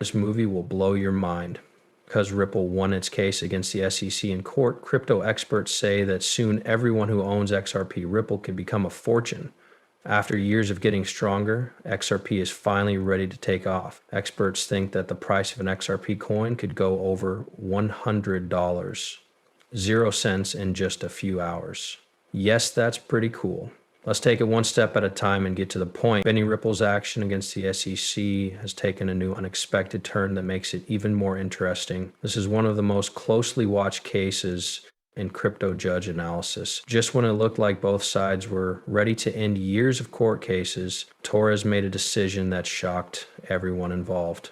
This movie will blow your mind. Because Ripple won its case against the SEC in court, crypto experts say that soon everyone who owns XRP Ripple could become a fortune. After years of getting stronger, XRP is finally ready to take off. Experts think that the price of an XRP coin could go over $100, 0 cents in just a few hours. Yes, that's pretty cool. Let's take it one step at a time and get to the point. Benny Ripple's action against the SEC has taken a new unexpected turn that makes it even more interesting. This is one of the most closely watched cases in crypto judge analysis. Just when it looked like both sides were ready to end years of court cases, Torres made a decision that shocked everyone involved.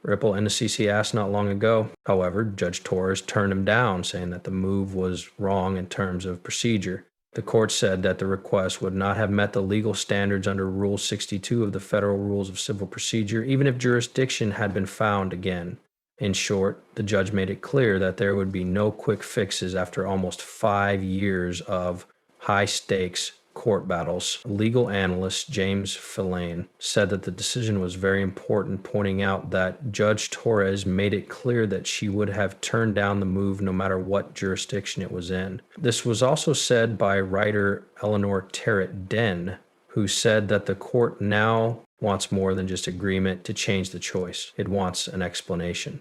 Ripple and the CC asked not long ago. However, Judge Torres turned him down, saying that the move was wrong in terms of procedure. The court said that the request would not have met the legal standards under Rule 62 of the Federal Rules of Civil Procedure, even if jurisdiction had been found again. In short, the judge made it clear that there would be no quick fixes after almost 5 years of high-stakes court battles. Legal analyst James Filane said that the decision was very important, pointing out that Judge Torres made it clear that she would have turned down the move no matter what jurisdiction it was in. This was also said by writer Eleanor Terrett Den, who said that the court now wants more than just agreement to change the choice. It wants an explanation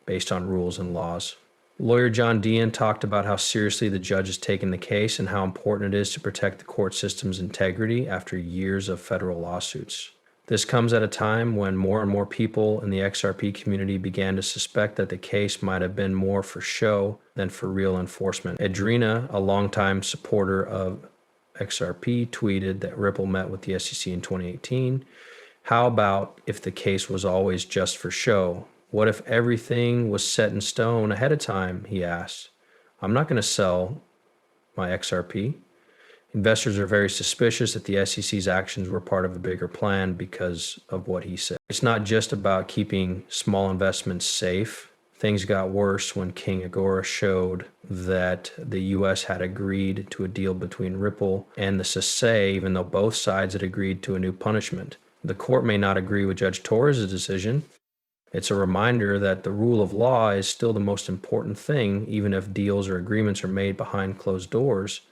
based on rules and laws. Lawyer John Dean talked about how seriously the judge has taken the case and how important it is to protect the court system's integrity after years of federal lawsuits. This comes at a time when more and more people in the XRP community began to suspect that the case might have been more for show than for real enforcement. Adrena, a longtime supporter of XRP, tweeted that Ripple met with the SEC in 2018. How about if the case was always just for show? What if everything was set in stone ahead of time, he asked. I'm not going to sell my XRP. Investors are very suspicious that the SEC's actions were part of a bigger plan because of what he said. It's not just about keeping small investments safe. Things got worse when King Agora showed that the U.S. had agreed to a deal between Ripple and the SEC, even though both sides had agreed to a new punishment. The court may not agree with Judge Torres' decision. It's a reminder that the rule of law is still the most important thing, even if deals or agreements are made behind closed doors.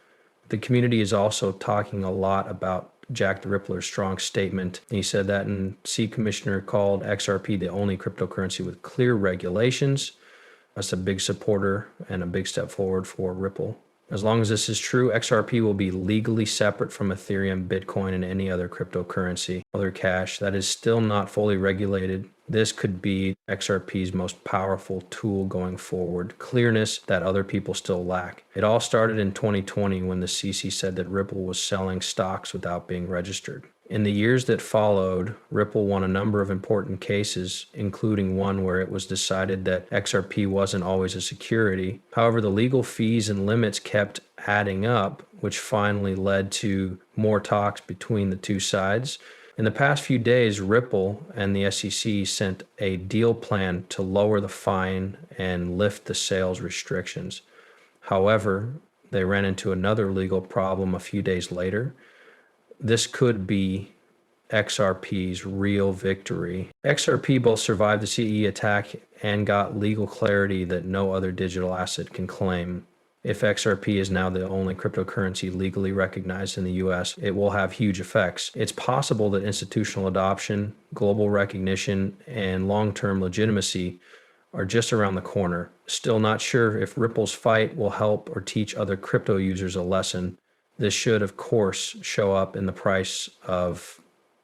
The community is also talking a lot about Jack the Rippler's strong statement. He said that C Commissioner called XRP the only cryptocurrency with clear regulations. That's a big supporter and a big step forward for Ripple. As long as this is true, XRP will be legally separate from Ethereum, Bitcoin, and any other cryptocurrency, other cash that is still not fully regulated. This could be XRP's most powerful tool going forward, clearness that other people still lack. It all started in 2020 when the CC said that Ripple was selling stocks without being registered. In the years that followed, Ripple won a number of important cases, including one where it was decided that XRP wasn't always a security. However, the legal fees and limits kept adding up, which finally led to more talks between the two sides. In the past few days, Ripple and the SEC sent a deal plan to lower the fine and lift the sales restrictions. However, they ran into another legal problem a few days later. This could be XRP's real victory. XRP both survived the CE attack and got legal clarity that no other digital asset can claim. If XRP is now the only cryptocurrency legally recognized in the US, it will have huge effects. It's possible that institutional adoption, global recognition, and long-term legitimacy are just around the corner. Still not sure if Ripple's fight will help or teach other crypto users a lesson. This should, of course, show up in the price of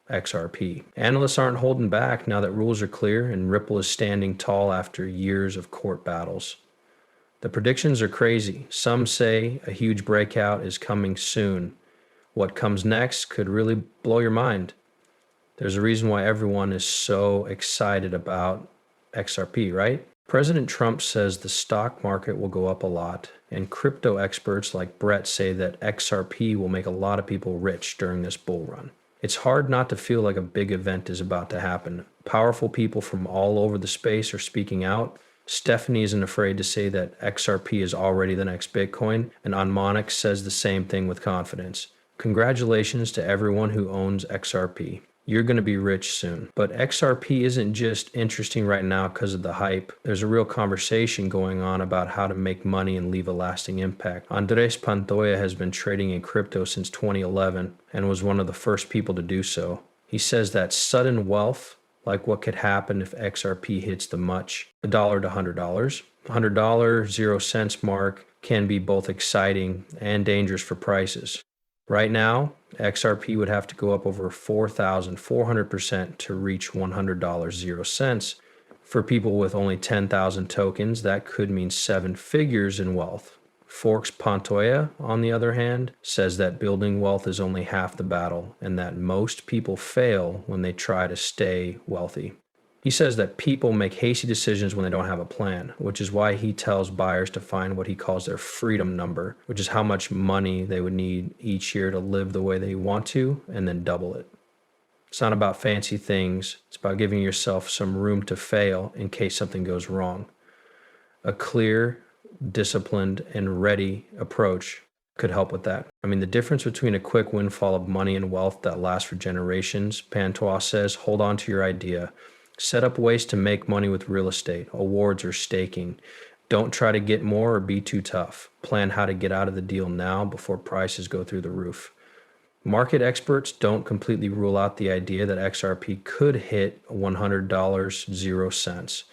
XRP. Analysts aren't holding back now that rules are clear and Ripple is standing tall after years of court battles. The predictions are crazy. Some say a huge breakout is coming soon. What comes next could really blow your mind. There's a reason why everyone is so excited about XRP, right? President Trump says the stock market will go up a lot, and crypto experts like Brett say that XRP will make a lot of people rich during this bull run. It's hard not to feel like a big event is about to happen. Powerful people from all over the space are speaking out. Stephanie isn't afraid to say that XRP is already the next Bitcoin, and Onmonix says the same thing with confidence. Congratulations to everyone who owns XRP. You're going to be rich soon. But XRP isn't just interesting right now because of the hype. There's a real conversation going on about how to make money and leave a lasting impact. Andres Pantoja has been trading in crypto since 2011 and was one of the first people to do so. He says that sudden wealth, like what could happen if XRP hits the much $1 to $100, $100 0 cents mark, can be both exciting and dangerous for prices. Right now, XRP would have to go up over 4,400% to reach $100 0 cents. For people with only 10,000 tokens, that could mean 7 figures in wealth. Forks Pantoja, on the other hand, says that building wealth is only half the battle and that most people fail when they try to stay wealthy. He says that people make hasty decisions when they don't have a plan, which is why he tells buyers to find what he calls their freedom number, which is how much money they would need each year to live the way they want to, and then double it. It's not about fancy things. It's about giving yourself some room to fail in case something goes wrong. A clear, disciplined, and ready approach could help with that. I mean, the difference between a quick windfall of money and wealth that lasts for generations, Pantoja says, hold on to your idea. Set up ways to make money with real estate, awards, or staking. Don't try to get more or be too tough. Plan how to get out of the deal now before prices go through the roof. Market experts don't completely rule out the idea that XRP could hit $100 0 cents,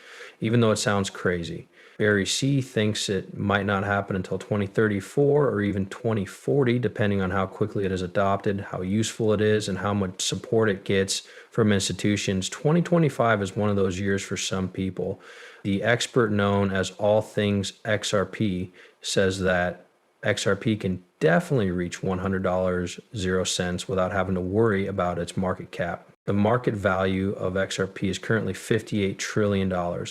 even though it sounds crazy. Barry C. thinks it might not happen until 2034 or even 2040, depending on how quickly it is adopted, how useful it is, and how much support it gets from institutions. 2025 is one of those years for some people. The expert known as Us.Thankx XRP says that XRP can definitely reach $100 0 cents without having to worry about its market cap. The market value of XRP is currently $58 trillion.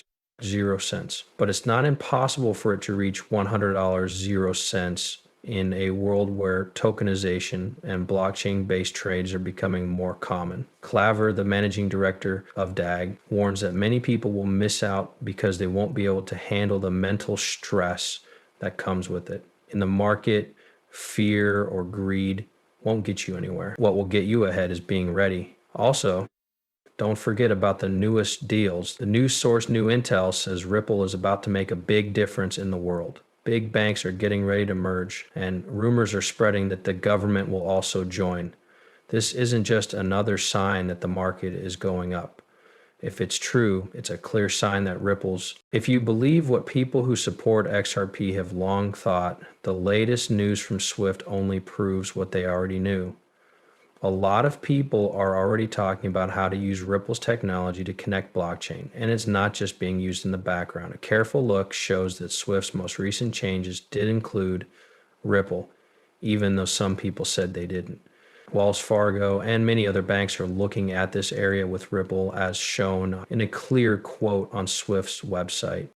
0 cents. But it's not impossible for it to reach $100 0 cents in a world where tokenization and blockchain-based trades are becoming more common. Claver, the managing director of DAG, warns that many people will miss out because they won't be able to handle the mental stress that comes with it. In the market, fear or greed won't get you anywhere. What will get you ahead is being ready. Also, don't forget about the newest deals. The news source New Intel says Ripple is about to make a big difference in the world. Big banks are getting ready to merge, and rumors are spreading that the government will also join. This isn't just another sign that the market is going up. If it's true, it's a clear sign that Ripple's. If you believe what people who support XRP have long thought, the latest news from Swift only proves what they already knew. A lot of people are already talking about how to use Ripple's technology to connect blockchain, and it's not just being used in the background. A careful look shows that Swift's most recent changes did include Ripple, even though some people said they didn't. Wells Fargo and many other banks are looking at this area with Ripple as shown in a clear quote on Swift's website.